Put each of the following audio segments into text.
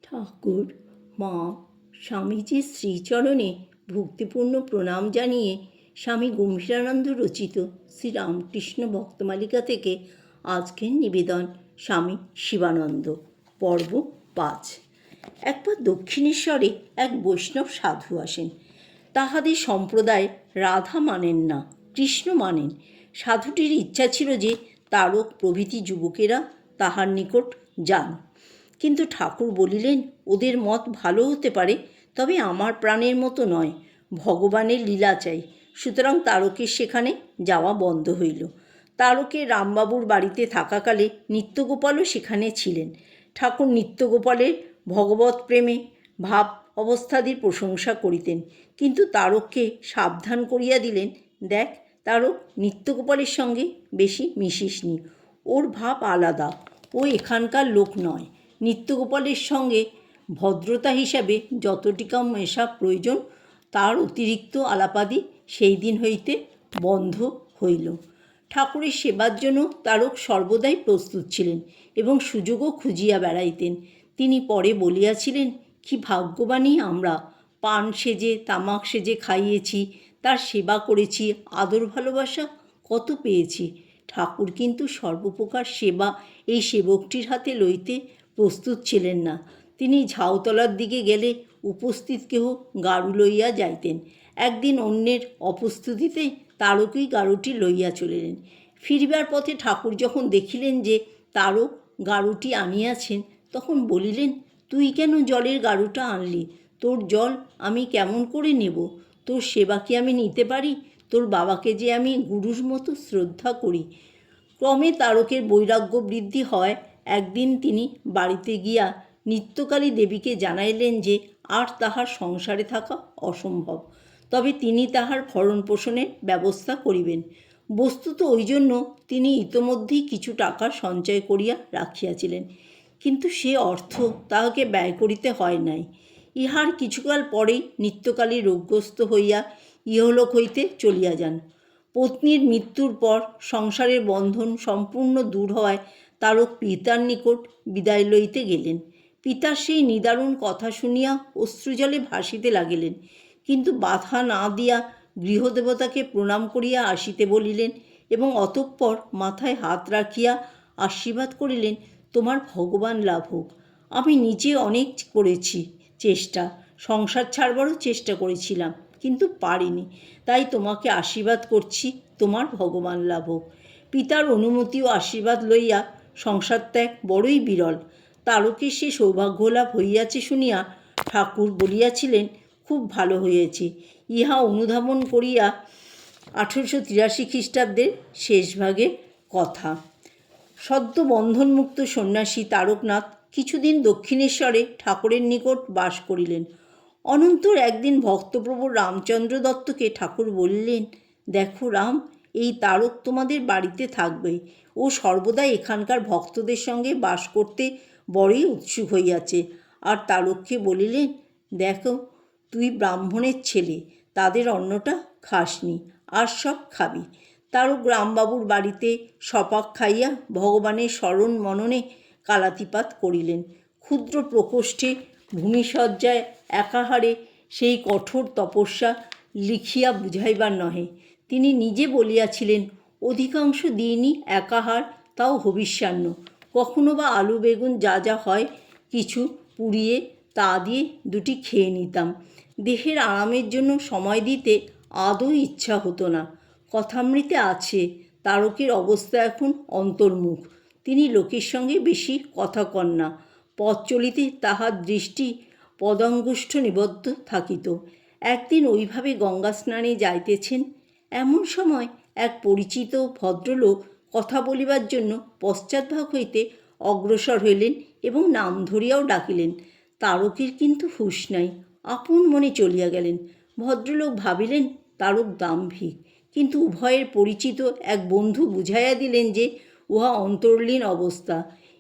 ঠাকুর মা স্বামীজির শ্রীচরণে ভক্তিপূর্ণ প্রণাম জানিয়ে স্বামী গম্ভীরানন্দ রচিত শ্রীরামকৃষ্ণ ভক্তমালিকা থেকে আজকের নিবেদন স্বামী শিবানন্দ পর্ব ৫। একবার দক্ষিণেশ্বরে এক বৈষ্ণব সাধু আসেন। তাহাদের সম্প্রদায় রাধা মানেন না, কৃষ্ণ মানেন। সাধুটির ইচ্ছা ছিল যে তারক প্রভৃতি যুবকেরা তাহার নিকট যান, কিন্তু ঠাকুর বলিলেন, ওদের মত ভালো হতে পারে, তবে আমার প্রাণের মতো নয়। ভগবানের লীলা চাই। সুতরাং তারকের সেখানে যাওয়া বন্ধ হইল। তারকের রামবাবুর বাড়িতে থাকাকালে নিত্যগোপালও সেখানে ছিলেন। ঠাকুর নিত্যগোপালের ভগবত প্রেমে ভাব অবস্থাদির প্রশংসা করিতেন, কিন্তু তারককে সাবধান করিয়া দিলেন, দেখ তারক, নিত্যগোপালের সঙ্গে বেশি মিশিস নি, ওর ভাব আলাদা, ও এখানকার লোক নয়। নিত্যগোপালের সঙ্গে ভদ্রতা হিসাবে যতটিকা মেশা প্রয়োজন, তার অতিরিক্ত আলাপাদি সেই দিন হইতে বন্ধ হইল। ঠাকুরের সেবার জন্য তারক সর্বদাই প্রস্তুত ছিলেন এবং সুযোগও খুঁজিয়া বেড়াইতেন। তিনি পরে বলিয়াছিলেন, কি ভাগ্যবানই আমরা, পান সেজে তামাক সেজে খাইয়েছি, তার সেবা করেছি, আদর ভালোবাসা কত পেয়েছি। ঠাকুর কিন্তু সর্বপ্রকার সেবা এই সেবকটির হাতে লইতে প্রস্তুত ছিলেন না। তিনি ঝাউতলার দিকে গেলে উপস্থিত কেহ গাড়ু লইয়া যাইতেন। একদিন অন্যের অপ্রস্তুতিতে তারকই গাড়ুটি লইয়া চলিলেন। ফিরিবার পথে ঠাকুর যখন দেখিলেন যে তারক গাড়ুটি আনিয়াছেন, তখন বলিলেন, তুই কেন জলের গাড়ুটা আনলি? তোর জল আমি কেমন করে নেব? তোর সেবা কি আমি নিতে পারি? তোর বাবাকে যে আমি গুরুর মতো শ্রদ্ধা করি। ক্রমে তারকের বৈরাগ্য বৃদ্ধি হয়। একদিন তিনি বাড়িতে গিয়া নিত্যকালী দেবীকে জানাইলেন যে আর তাহার সংসারে থাকা অসম্ভব, তবে তিনি তাহার ভরণ পোষণের ব্যবস্থা করিবেন। বস্তুত ওই জন্য তিনি ইতোমধ্যেই কিছু টাকা সঞ্চয় করিয়া রাখিয়াছিলেন, কিন্তু সে অর্থ তাহাকে ব্যয় করিতে হয় নাই। ইহার কিছুকাল পরেই নিত্যকালী রোগগ্রস্ত হইয়া ইহলোক হইতে চলিয়া যান। পত্নীর মৃত্যুর পর সংসারের বন্ধন সম্পূর্ণ দূর হওয়ায় তারক পিতার নিকট বিদায় লইতে গেলেন। পিতার সেই নিদারুণ কথা শুনিয়া অশ্রুজলে ভাসিতে লাগিলেন, কিন্তু বাধা না দিয়া গৃহদেবতাকে প্রণাম করিয়া আসিতে বলিলেন এবং অতঃপর মাথায় হাত রাখিয়া আশীর্বাদ করিলেন, তোমার ভগবান লাভ হোক। আমি নিজে অনেক করেছি চেষ্টা, সংসার ছাড়বারও চেষ্টা করেছিলাম, কিন্তু পারিনি। তাই তোমাকে আশীর্বাদ করছি, তোমার ভগবান লাভ হোক। পিতার অনুমতি ও আশীর্বাদ লইয়া সংসার ত্যাগ বড়ই বিরল। তারকের সে সৌভাগ্য লাভ হইয়াছে শুনিয়া ঠাকুর বলিয়াছিলেন, খুব ভালো হয়েছে। ইহা অনুধাবন করিয়া 1883 খ্রিস্টাব্দের শেষভাগের কথা। সদ্য বন্ধনমুক্ত সন্ন্যাসী তারকনাথ কিছুদিন দক্ষিণেশ্বরে ঠাকুরের নিকট বাস করিলেন। অনন্তর একদিন ভক্তপ্রভু রামচন্দ্র দত্তকে ঠাকুর বললেন, দেখো রাম, এই তারক তোমাদের বাড়িতে থাকবে। ও সর্বদা এখানকার ভক্তদের সঙ্গে বাস করতে বড়ই উৎসুক হইয়াছে। আর তারককে বলিলেন, দেখো, তুই ব্রাহ্মণের ছেলে, তাদের অন্নটা খাসনি, আর সব খাবি। তারক রামবাবুর বাড়িতে সপাক খাইয়া ভগবানের স্মরণ মননে কালাতিপাত করিলেন। ক্ষুদ্র প্রকোষ্ঠে ভূমিসজ্জায় একাহারে সেই কঠোর তপস্যা লিখিয়া বুঝাইবার নহে। তিনি নিজে বলিয়াছিলেন, অধিকাংশ দিনই একাহার, তাও হবিষ্যান্ন। কখনো বা আলু বেগুন যা যা হয় কিছু পুড়িয়ে তা দিয়ে দুটি খেয়ে নিতাম। দেহের আরামের জন্য সময় দিতে আদৌ ইচ্ছা হতো না। কথামৃতে আছে, তারকের অবস্থা এখন অন্তর্মুখ। তিনি লোকের সঙ্গে বেশি কথা কন না। পথ চলিতে তাহার দৃষ্টি পদাঙ্গুষ্ঠ নিবদ্ধ থাকিত। একদিন ওইভাবে গঙ্গা স্নানে যাইতেছেন, এমন সময় এক পরিচিত ভদ্রলোক কথা বলিবার জন্য পশ্চাৎভাগ হইতে অগ্রসর হইলেন এবং নাম ধরিয়াও ডাকিলেন। তারকের কিন্তু হুঁশ নাই, আপন মনে চলিয়া গেলেন। ভদ্রলোক ভাবিলেন তারক দাম্ভিক, কিন্তু উভয়ের পরিচিত এক বন্ধু বুঝাইয়া দিলেন যে উহা অন্তর্লীন অবস্থা,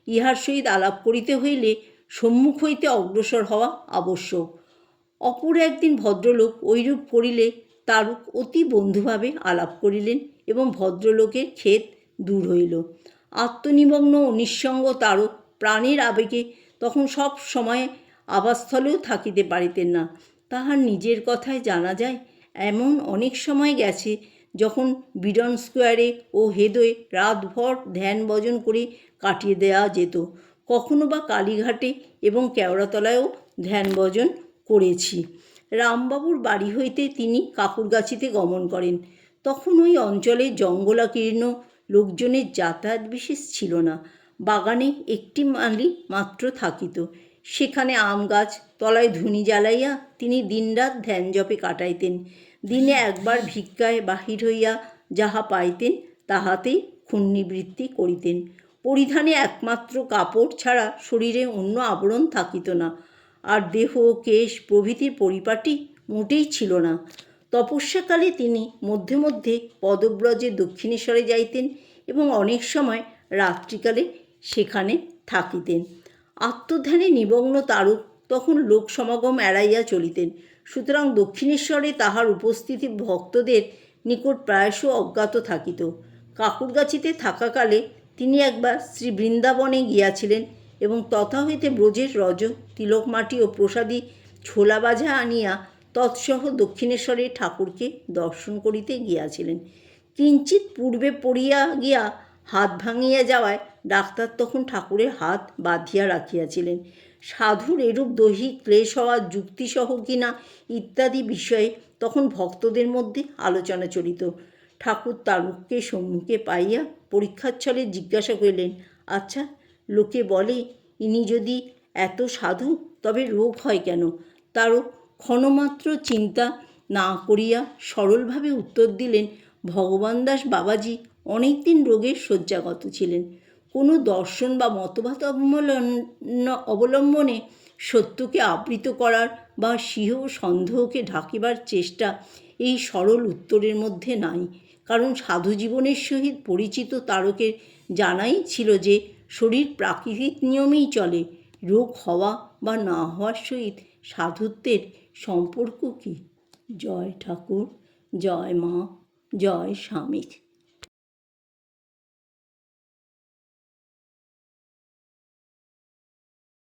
ইহার সহিত আলাপ করিতে হইলে সম্মুখ হইতে অগ্রসর হওয়া আবশ্যক। অপর একদিন ভদ্রলোক ঐরূপ করিলে তারক অতি বন্ধুভাবে আলাপ করিলেন এবং ভদ্রলোকের খেদ দূর হইল। আত্মনিমগ্ন ও নিঃসঙ্গ তারক প্রাণের আবেগে তখন সব সময় আবাসস্থলেও থাকিতে পারিতেন না। তাহার নিজের কথায় জানা যায়, এমন অনেক সময় গেছে যখন বিডন স্কোয়ারে ও হেদোয় রাতভর ধ্যান ভজন করে কাটিয়ে দেওয়া যেত। কখনো বা কালীঘাটে এবং কেওড়াতলায়ও ধ্যান ভজন করেছি। রামবাবুর বাড়ি হইতে তিনি কাকুরগাছিতে গমন করেন। তখন ওই অঞ্চলে জঙ্গলাকীর্ণ, লোকজনের যাতায়াত বিশেষ ছিল না। বাগানে একটি মালি মাত্র থাকিত। সেখানে আম গাছ তলায় ধুনি জ্বালাইয়া তিনি দিনরাত ধ্যান জপে কাটাইতেন। দিনে একবার ভিক্ষায় বাহির হইয়া যাহা পাইতেন তাহাতেই ক্ষুণ্ণিবৃত্তি করিতেন। পরিধানে একমাত্র কাপড় ছাড়া শরীরে অন্য আবরণ থাকিত না, আর দেহ কেশ প্রভৃতির পরিপাটি মোটেই ছিল না। তপস্যাকালে তিনি মধ্যে মধ্যে পদব্রজে দক্ষিণেশ্বরে যাইতেন এবং অনেক সময় রাত্রিকালে সেখানে থাকিতেন। আত্মধ্যানে নিমগ্ন তারক তখন লোক সমাগম এড়াইয়া চলিতেন। সুতরাং দক্ষিণেশ্বরে তাহার উপস্থিতি ভক্তদের নিকট প্রায়শ অজ্ঞাত থাকিত। কাকুরগাছিতে থাকাকালে তিনি একবার শ্রী বৃন্দাবনে গিয়াছিলেন এবং তথা হইতে ব্রজের রজ, তিলকমাটি ও প্রসাদী ছোলা বাজা আনিয়া তৎসহ দক্ষিণেশ্বরে ঠাকুরকে দর্শন করিতে গিয়াছিলেন। কিঞ্চিৎ পূর্বে পড়িয়া গিয়া হাত ভাঙিয়া যাওয়ায় ডাক্তার তখন ঠাকুরের হাত বাঁধিয়া রাখিয়াছিলেন। সাধুর এরূপ দৈহিক ক্লেশ হওয়া যুক্তিসহ কিনা ইত্যাদি বিষয়ে তখন ভক্তদের মধ্যে আলোচনা চলিত। ঠাকুর তারককে সম্মুখে পাইয়া পরীক্ষাচ্ছলে জিজ্ঞাসা করিলেন, আচ্ছা, লোকে বলে ইনি যদি এত সাধু তবে রোগ হয় কেন? তারক ক্ষণমাত্র চিন্তা না করিয়া সরলভাবে উত্তর দিলেন, ভগবান দাস বাবাজি অনেক দিন রোগের শয্যাগত ছিলেন। কোনো দর্শন বা মতবাদ অবলম্বনে সত্যকে আবৃত করার বা স্বীয় সন্দেহকে ঢাকিবার চেষ্টা এই সরল উত্তরের মধ্যে নাই। কারণ সাধু জীবনের সহিত পরিচিত তারকের জানাই ছিল যে শরীর প্রাকৃতিক নিয়মেই চলে। রোগ হওয়া বা না হওয়ার সহিত সাধুত্বের সম্পর্ক কী? জয় ঠাকুর, জয় মা, জয় স্বামী।